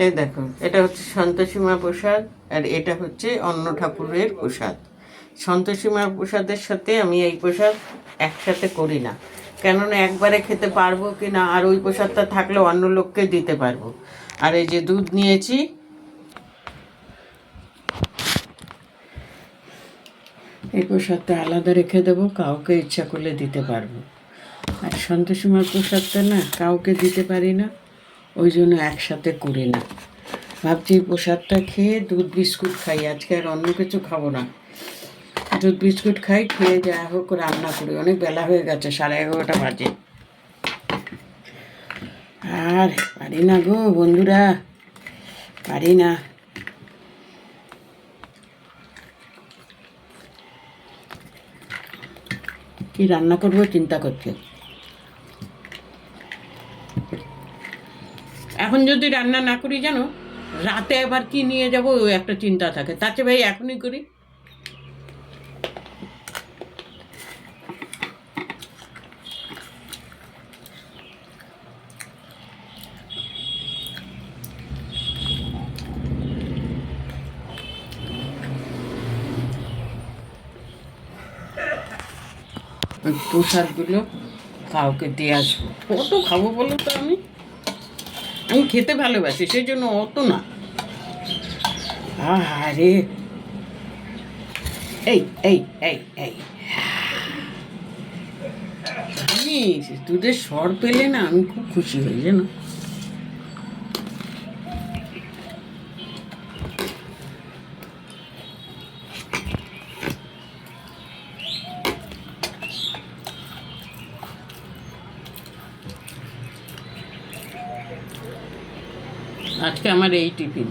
এই দেখো, এটা হচ্ছে সন্তোষীমা প্রসাদ, আর এটা হচ্ছে অন্ন ঠাকুরের প্রসাদ। সন্তোষীমা প্রসাদের সাথে আমি এই প্রসাদ একসাথে করি না, কেননা একবারে খেতে পারবো কি না, আর ওই প্রসাদটা থাকলে অন্য লোককে দিতে পারবো। আর এই যে দুধ নিয়েছি, এই প্রসাদটা আলাদা রেখে দেবো, কাউকে ইচ্ছা করলে দিতে পারবো। আর সন্তোষীমার প্রসাদটা না কাউকে দিতে পারি না, ওই জন্য একসাথে করি না। ভাবছি প্রসাদটা খেয়ে দুধ বিস্কুট খাই, আজকে আর অন্য কিছু খাবো না। দুধ বিস্কুট খাই, খেয়ে যা হোক রান্না করি। অনেক বেলা হয়ে গেছে, 11:30 বাজে। আর পারি না গো বন্ধুরা, পারি না। কি রান্না করবো চিন্তা করছি। এখন যদি রান্না না করি জানো, রাতে আবার কি নিয়ে যাবো ওই একটা চিন্তা থাকে। তার চেয়ে ভাই এখনই করি। ওই প্রসাদগুলো কাউকে দিয়ে আসবো। কত খাবো বলো তো? আমি আমি খেতে ভালোবাসি, সেই জন্য অত না। আরে এই এই এই এই আমি দুধের স্বর পেলে না আমি খুব খুশি হই জানো। আজকে আমার এই টিফিন।